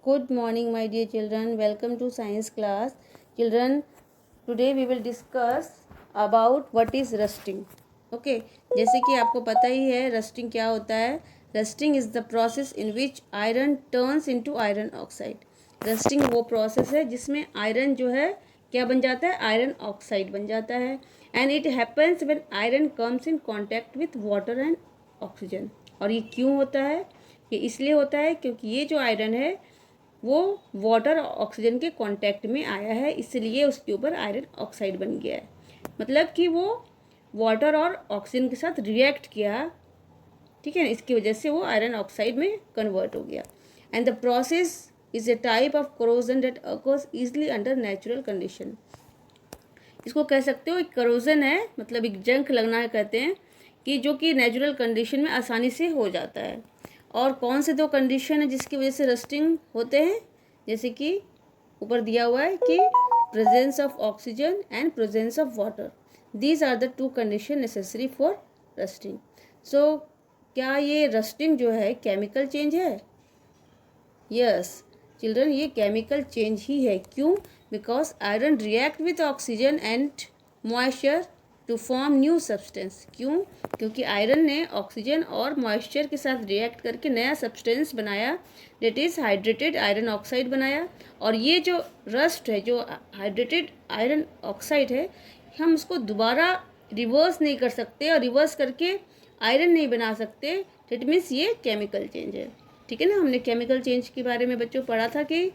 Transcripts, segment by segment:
Good morning, my dear children. Welcome to science class. Children, today we will discuss about what is rusting. Okay, जैसे कि आपको पता ही है rusting क्या होता है. Rusting is the process in which iron turns into iron oxide. Rusting वो process है जिसमें आयरन जो है क्या बन जाता है, आयरन ऑक्साइड बन जाता है. And it happens when iron comes in contact with water and oxygen. और ये क्यों होता है? ये इसलिए होता है क्योंकि ये जो आयरन है वो वाटर और ऑक्सीजन के कांटेक्ट में आया है, इसलिए उसके ऊपर आयरन ऑक्साइड बन गया है. मतलब कि वो वाटर और ऑक्सीजन के साथ रिएक्ट किया, ठीक है ना, इसकी वजह से वो आयरन ऑक्साइड में कन्वर्ट हो गया. And the process is a type of corrosion that occurs easily under natural condition. इसको कह सकते हो एक करोजन है, मतलब एक जंग लगना है कहते हैं, कि जो कि नेचुरल कंडीशन में आसानी से हो जाता है. और कौन से दो कंडीशन है जिसकी वजह से रस्टिंग होते हैं? जैसे कि ऊपर दिया हुआ है कि presence of oxygen and presence of water. These are the two condition necessary for rusting. So क्या ये रस्टिंग जो है केमिकल चेंज है? यस चिल्ड्रन, ये केमिकल चेंज ही है. क्यों? Because iron react with oxygen and moisture to form new substance. क्यों? क्योंकि आयरन ने ऑक्सीजन और मॉइस्चर के साथ रिएक्ट करके नया सब्सटेंस बनाया, that is hydrated iron oxide बनाया. और ये जो रस्ट है, जो हाइड्रेटेड आयरन ऑक्साइड है, हम उसको दोबारा रिवर्स नहीं कर सकते और रिवर्स करके आयरन नहीं बना सकते. डेट मीन्स ये केमिकल चेंज है. ठीक है ना, हमने केमिकल चेंज के बारे में बच्चों पढ़ा था कि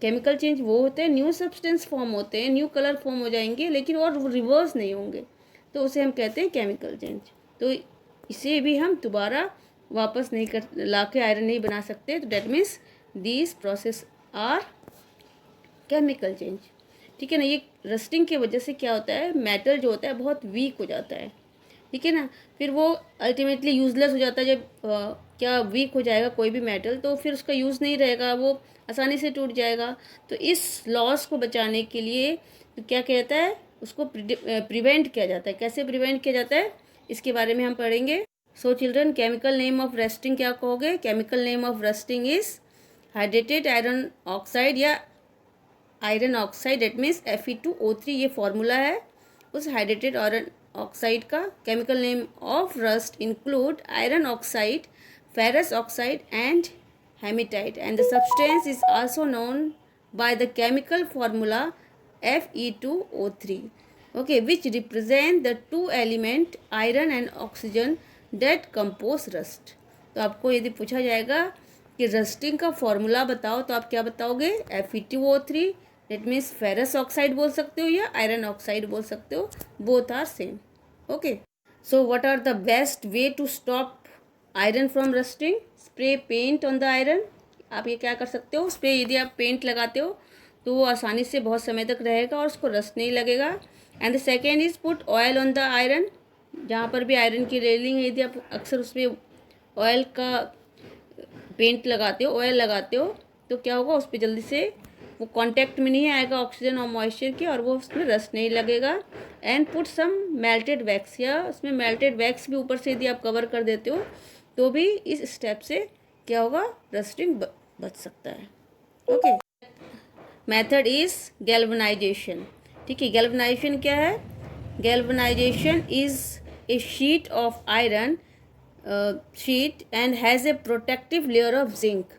केमिकल चेंज वो होते हैं, न्यू सब्सटेंस फॉर्म होते हैं, न्यू कलर फॉर्म हो जाएंगे, लेकिन और वो रिवर्स नहीं होंगे, तो उसे हम कहते हैं केमिकल चेंज. तो इसे भी हम दोबारा वापस नहीं कर ला के आयरन नहीं बना सकते. तो that means these process are chemical change. ठीक है ना. ये रस्टिंग की वजह से क्या होता है, मेटल जो होता है बहुत वीक हो जाता है. ठीक है ना. फिर वो अल्टीमेटली यूजलेस हो जाता है. जब क्या वीक हो जाएगा कोई भी मेटल, तो फिर उसका यूज़ नहीं रहेगा, वो आसानी से टूट जाएगा. तो इस लॉस को बचाने के लिए तो क्या कहता है, उसको प्रिवेंट किया जाता है. कैसे प्रिवेंट किया जाता है इसके बारे में हम पढ़ेंगे. So children, chemical name of rusting क्या कहोगे? Chemical name of rusting is hydrated iron oxide या iron oxide. That means Fe2O3. ये फॉर्मूला है उस हाइड्रेटेड आयरन ऑक्साइड का. Chemical name of rust include iron oxide, ferrous oxide and hematite, and the substance is also known by the chemical formula Fe2O3, okay, which represent the two element iron and oxygen that compose rust. तो आपको यदि पूछा जाएगा कि rusting का formula बताओ, तो आप क्या बताओगे? Fe2O3. That means ferrous oxide बोल सकते हो या आयरन ऑक्साइड बोल सकते हो, both are same. Okay. So what are the best way to stop iron from rusting? Spray paint on the iron. आप ये क्या कर सकते हो, स्प्रे यदि आप पेंट लगाते हो तो वो आसानी से बहुत समय तक रहेगा और उसको रस्ट नहीं लगेगा. And the second is put oil on the iron. जहाँ पर भी आयरन की रेलिंग है, यदि आप अक्सर उस पर ऑयल का पेंट लगाते हो, ऑयल लगाते हो, तो क्या होगा, उस पर जल्दी से वो कांटेक्ट में नहीं आएगा ऑक्सीजन और मॉइस्चर के, और वो उसमें रस्ट नहीं लगेगा. And put some melted wax, या उसमें मेल्टेड वैक्स भी ऊपर से यदि आप कवर कर देते हो तो भी इस स्टेप से क्या होगा, रस्टिंग बच सकता है. ओके. Method is galvanization. ठीक है, गैल्वनाइजेशन क्या है? Galvanization is a sheet of iron sheet and has a protective layer of zinc.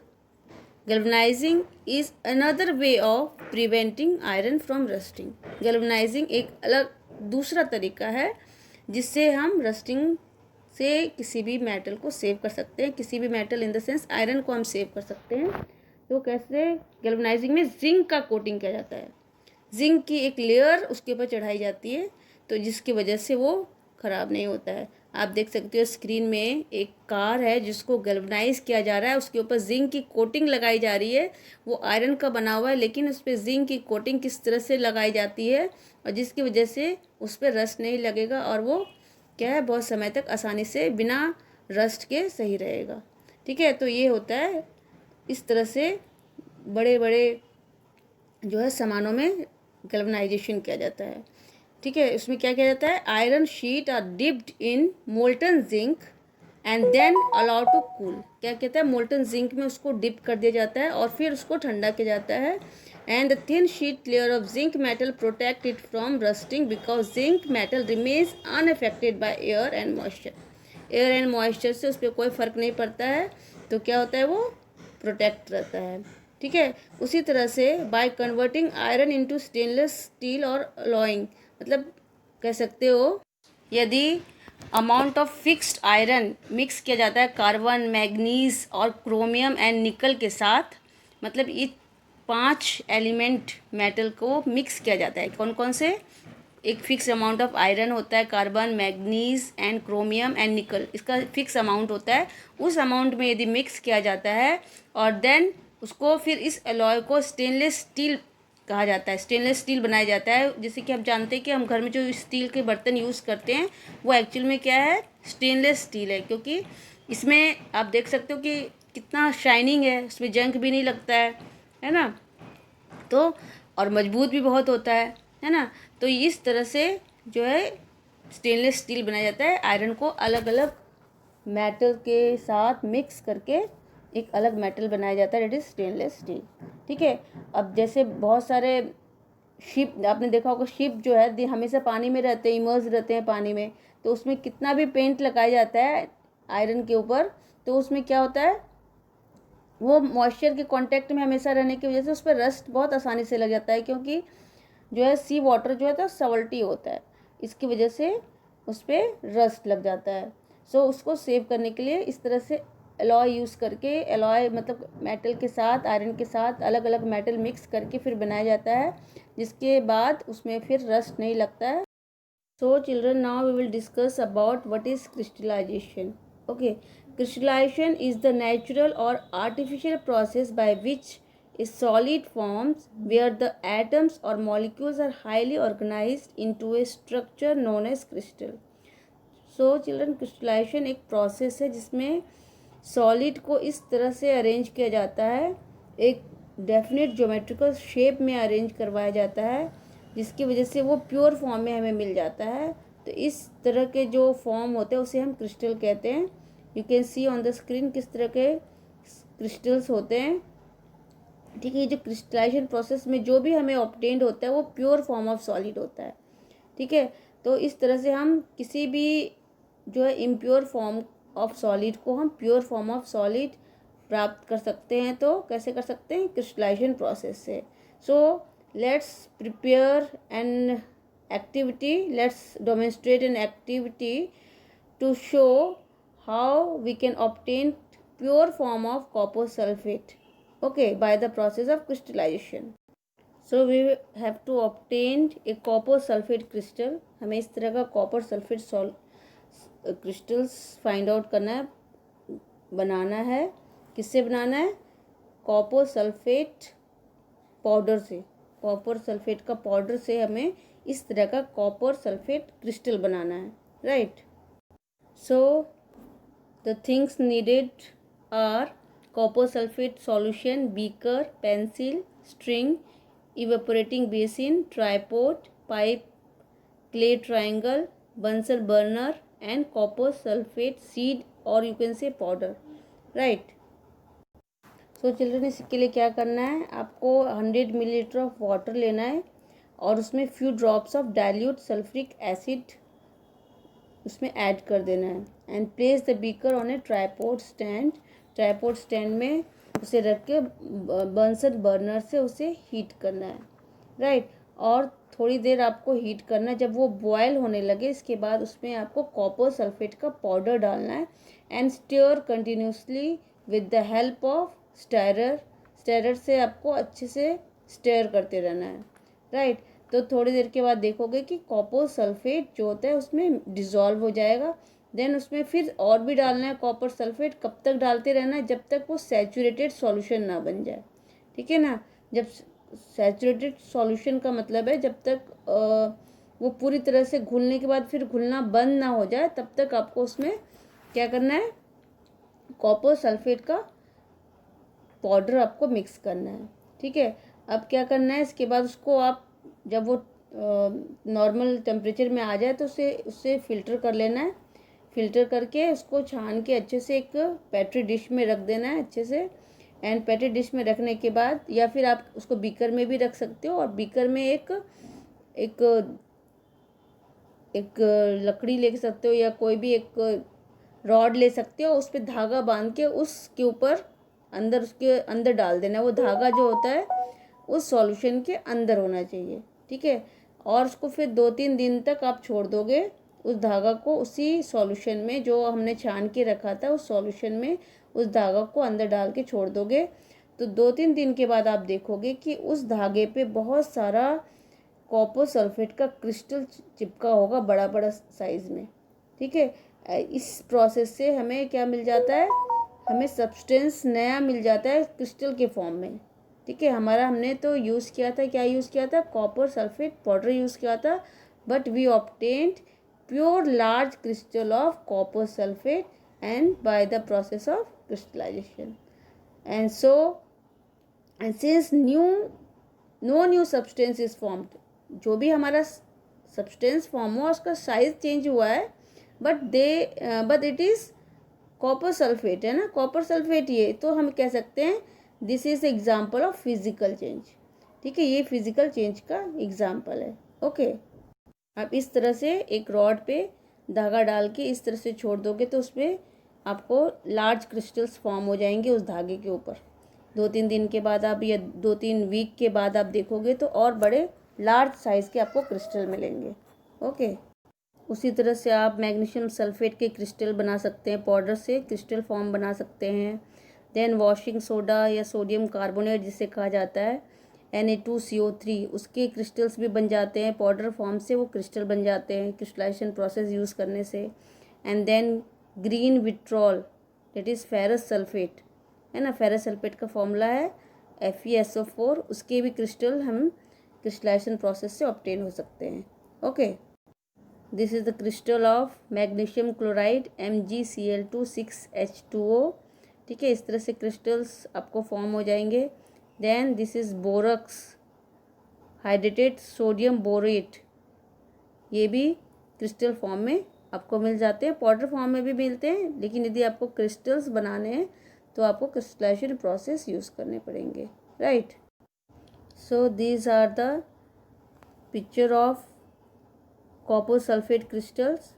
Galvanizing is another way of preventing iron from rusting. Galvanizing एक अलग दूसरा तरीका है जिससे हम रस्टिंग से किसी भी मेटल को सेव कर सकते हैं. किसी भी metal in the sense iron को हम सेव कर सकते हैं. तो कैसे? गैल्वनाइजिंग में जिंक का कोटिंग किया जाता है. जिंक की एक लेयर उसके ऊपर चढ़ाई जाती है, तो जिसकी वजह से वो ख़राब नहीं होता है. आप देख सकते हो स्क्रीन में एक कार है जिसको गैल्वनाइज किया जा रहा है, उसके ऊपर जिंक की कोटिंग लगाई जा रही है. वो आयरन का बना हुआ है, लेकिन उस पर जिंक की कोटिंग किस तरह से लगाई जाती है, और जिसकी वजह से उस पर रस्ट नहीं लगेगा और वो क्या है, बहुत समय तक आसानी से बिना रस्ट के सही रहेगा. ठीक है, तो ये होता है, इस तरह से बड़े बड़े जो है सामानों में गैल्वनाइजेशन किया जाता है. ठीक है, इसमें क्या किया जाता है, iron sheet are dipped in molten zinc and then allow to cool. क्या कहता है, मोल्टन जिंक में उसको डिप कर दिया जाता है और फिर उसको ठंडा किया जाता है। And the thin sheet layer of zinc metal protect it from rusting because zinc metal remains unaffected by air and moisture. Air and moisture से उस पर कोई फ़र्क नहीं पड़ता है, तो क्या होता है, वो प्रोटेक्ट रहता है। ठीक है। उसी तरह से by converting iron into stainless steel और अलॉइंग, मतलब कह सकते हो यदि amount of fixed iron mix किया जाता है कार्बन, मैग्नीज और क्रोमियम एंड निकल के साथ, मतलब ये 5 एलिमेंट मेटल को मिक्स किया जाता है। कौन कौन से? एक फिक्स अमाउंट ऑफ आयरन होता है, carbon, manganese and chromium and निकल, इसका फिक्स अमाउंट होता है। उस अमाउंट में यदि मिक्स किया जाता है और देन उसको फिर इस अलॉय को स्टेनलेस स्टील कहा जाता है, स्टेनलेस स्टील बनाया जाता है। जैसे कि हम जानते हैं कि हम घर में जो स्टील के बर्तन यूज़ करते हैं वो एक्चुअल में क्या है, स्टेनलेस स्टील है, क्योंकि इसमें आप देख सकते हो कि कितना शाइनिंग है, उसमें जंग भी नहीं लगता है ना, तो और मजबूत भी बहुत होता है ना। तो इस तरह से जो है स्टेनलेस स्टील बनाया जाता है। आयरन को अलग अलग मेटल के साथ मिक्स करके एक अलग मेटल बनाया जाता है, दैट इज स्टेनलेस स्टील। ठीक है। अब जैसे बहुत सारे शिप, आपने देखा होगा शिप जो है हमेशा पानी में रहते हैं, इमर्स रहते हैं पानी में, तो उसमें कितना भी पेंट लगाया जाता है आयरन के ऊपर, तो उसमें क्या होता है, वो मॉइस्चर के कांटेक्ट में हमेशा रहने की वजह से उस पर रस्ट बहुत आसानी से लग जाता है, क्योंकि जो है सी वाटर जो है तो सॉल्टी होता है, इसकी वजह से उस पर रस्ट लग जाता है। सो उसको सेव करने के लिए इस तरह से एलॉय यूज़ करके, एलॉय मतलब मेटल के साथ, आयरन के साथ अलग अलग मेटल मिक्स करके फिर बनाया जाता है, जिसके बाद उसमें फिर रस्ट नहीं लगता है। So children, now we will discuss about what is crystallization. Okay, crystallization is the natural or artificial process by which a solid forms where the atoms or molecules are highly organized into a structure known as crystal. So children, crystallization एक process है जिसमें solid को इस तरह से arrange किया जाता है, एक डेफिनेट ज्योमेट्रिकल शेप में अरेंज करवाया जाता है, जिसकी वजह से वो प्योर फॉर्म में हमें मिल जाता है। तो इस तरह के जो फॉर्म होते हैं उसे हम क्रिस्टल कहते हैं। You can see on the screen किस तरह के क्रिस्टल्स होते हैं। ठीक है। ये जो क्रिस्टलाइजेशन प्रोसेस में जो भी हमें ऑब्टेन्ड होता है वो प्योर फॉर्म ऑफ सॉलिड होता है। ठीक है। तो इस तरह से हम किसी भी जो है इम्प्योर फॉर्म ऑफ सॉलिड को हम प्योर फॉर्म ऑफ सॉलिड प्राप्त कर सकते हैं। तो कैसे कर सकते हैं? क्रिस्टलाइजेशन प्रोसेस से। So let's prepare an activity, let's demonstrate an activity to show how we can obtain pure form of copper sulphate, okay, by the process of crystallization. So we have to obtain a copper sulfate crystal. हमें इस तरह का copper sulphate crystals find out करना है, बनाना है। किससे बनाना है? Copper sulphate powder से। कॉपर सल्फेट का पाउडर से हमें इस तरह का कॉपर सल्फेट क्रिस्टल बनाना है, right. So the things needed are copper sulfate solution, beaker, pencil, string, evaporating basin, tripod, pipe, clay triangle, Bunsen burner and copper sulfate seed or you can say powder, right. So children, इसके लिए क्या करना है, आपको 100 millilitre of water लेना है और उसमें few drops of dilute sulphuric acid उसमें ऐड कर देना है and place the beaker on A tripod stand. Tripod stand में उसे रख के बंसन बर्नर से उसे हीट करना है, राइट। और थोड़ी देर आपको हीट करना है। जब वो बॉयल होने लगे इसके बाद उसमें आपको कॉपर सल्फेट का पाउडर डालना है and stir continuously with the help of stirrer. Stirrer से आपको अच्छे से स्टियर करते रहना है, राइट। तो थोड़ी देर के बाद देखोगे कि कॉपर सल्फेट जो होता है उसमें डिज़ोल्व हो जाएगा। देन उसमें फिर और भी डालना है कॉपर सल्फेट। कब तक डालते रहना है? जब तक वो सैचुरेटेड सॉल्यूशन ना बन जाए, ठीक है ना। जब सैचुरेटेड सॉल्यूशन का मतलब है जब तक वो पूरी तरह से घुलने के बाद फिर घुलना बंद ना हो जाए, तब तक आपको उसमें क्या करना है, कॉपर सल्फेट का पाउडर आपको मिक्स करना है, ठीक है। अब क्या करना है, इसके बाद उसको आप जब वो नॉर्मल टेम्परेचर में आ जाए तो उससे फ़िल्टर कर लेना है। फिल्टर करके उसको छान के अच्छे से एक पेट्री डिश में रख देना है अच्छे से। एंड पेट्री डिश में रखने के बाद या फिर आप उसको बीकर में भी रख सकते हो, और बीकर में एक लकड़ी ले सकते हो या कोई भी एक रॉड ले सकते हो, उस पर धागा बांध के उसके ऊपर उसके अंदर डाल देना। वो धागा जो होता है उस सॉल्यूशन के अंदर होना चाहिए, ठीक है। और उसको फिर 2-3 दिन तक आप छोड़ दोगे उस धागा को, उसी सॉल्यूशन में जो हमने छान के रखा था उस सॉल्यूशन में उस धागा को अंदर डाल के छोड़ दोगे। तो 2-3 दिन के बाद आप देखोगे कि उस धागे पे बहुत सारा कॉपर सल्फेट का क्रिस्टल चिपका होगा बड़ा बड़ा साइज़ में, ठीक है। इस प्रोसेस से हमें क्या मिल जाता है, हमें सब्सटेंस नया मिल जाता है क्रिस्टल के फॉर्म में, ठीक है। हमने तो यूज़ किया था, क्या यूज़ किया था, कॉपर सल्फेट पाउडर यूज़ किया था, but we obtained pure large crystal of copper sulphate and by the process of crystallization. And since no new substance is formed, जो भी हमारा सब्सटेंस फॉर्म हुआ उसका साइज चेंज हुआ है, but it is copper sulphate है ना, copper sulphate. ये तो हम कह सकते हैं this is example of physical change, ठीक है। ये फिजिकल चेंज का एग्जाम्पल है, ओके। आप इस तरह से एक रॉड पे धागा डाल के इस तरह से छोड़ दोगे तो उसमें आपको लार्ज क्रिस्टल्स फॉर्म हो जाएंगे उस धागे के ऊपर। 2-3 दिन के बाद आप या 2-3 वीक के बाद आप देखोगे तो और बड़े लार्ज साइज़ के आपको क्रिस्टल मिलेंगे, ओके। उसी तरह से आप मैग्नीशियम सल्फेट के क्रिस्टल बना सकते हैं, पाउडर से क्रिस्टल फॉर्म बना सकते हैं। देन वॉशिंग सोडा या सोडियम कार्बोनेट जिसे कहा जाता है Na2CO3, उसके क्रिस्टल्स भी बन जाते हैं पाउडर फॉर्म से, वो क्रिस्टल बन जाते हैं क्रिस्टलाइजेशन प्रोसेस यूज़ करने से। And then green vitriol that is ferrous sulphate है ना, फेरस सल्फेट का फॉर्मूला है FeSO4, उसके भी क्रिस्टल हम क्रिस्टलाइजेशन प्रोसेस से ऑब्टेन हो सकते हैं, okay. This is the crystal of magnesium chloride MgCl2 6H2O, ठीक है। इस तरह से क्रिस्टल्स आपको फॉर्म हो जाएंगे। Then this is borax hydrated sodium borate, ये भी क्रिस्टल फॉर्म में आपको मिल जाते हैं, पाउडर फॉर्म में भी मिलते हैं, लेकिन यदि आपको क्रिस्टल्स बनाने हैं तो आपको क्रिस्टलाइजेशन प्रोसेस यूज़ करने पड़ेंगे, right. So these are the picture of copper sulphate crystals.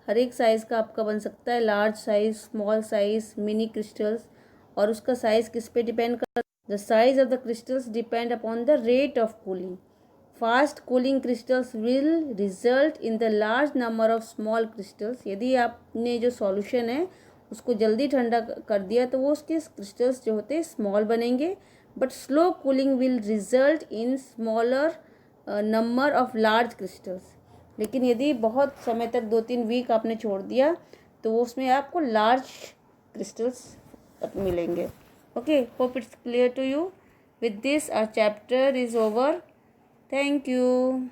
हर एक साइज़ का आपका बन सकता है, large size, small size, mini crystals. और उसका साइज़ किस पे डिपेंड कर, the size of the crystals depend upon the rate of cooling. Fast cooling crystals will result in the large number of small crystals. यदि आपने जो solution है उसको जल्दी ठंडा कर दिया तो वो उसके क्रिस्टल्स जो होते हैं स्मॉल बनेंगे, but slow cooling will result in smaller number of large crystals. लेकिन यदि बहुत समय तक 2-3 वीक आपने छोड़ दिया तो वो उसमें आपको लार्ज क्रिस्टल्स मिलेंगे, okay. Hope it's clear to you. With this our chapter is over. Thank you.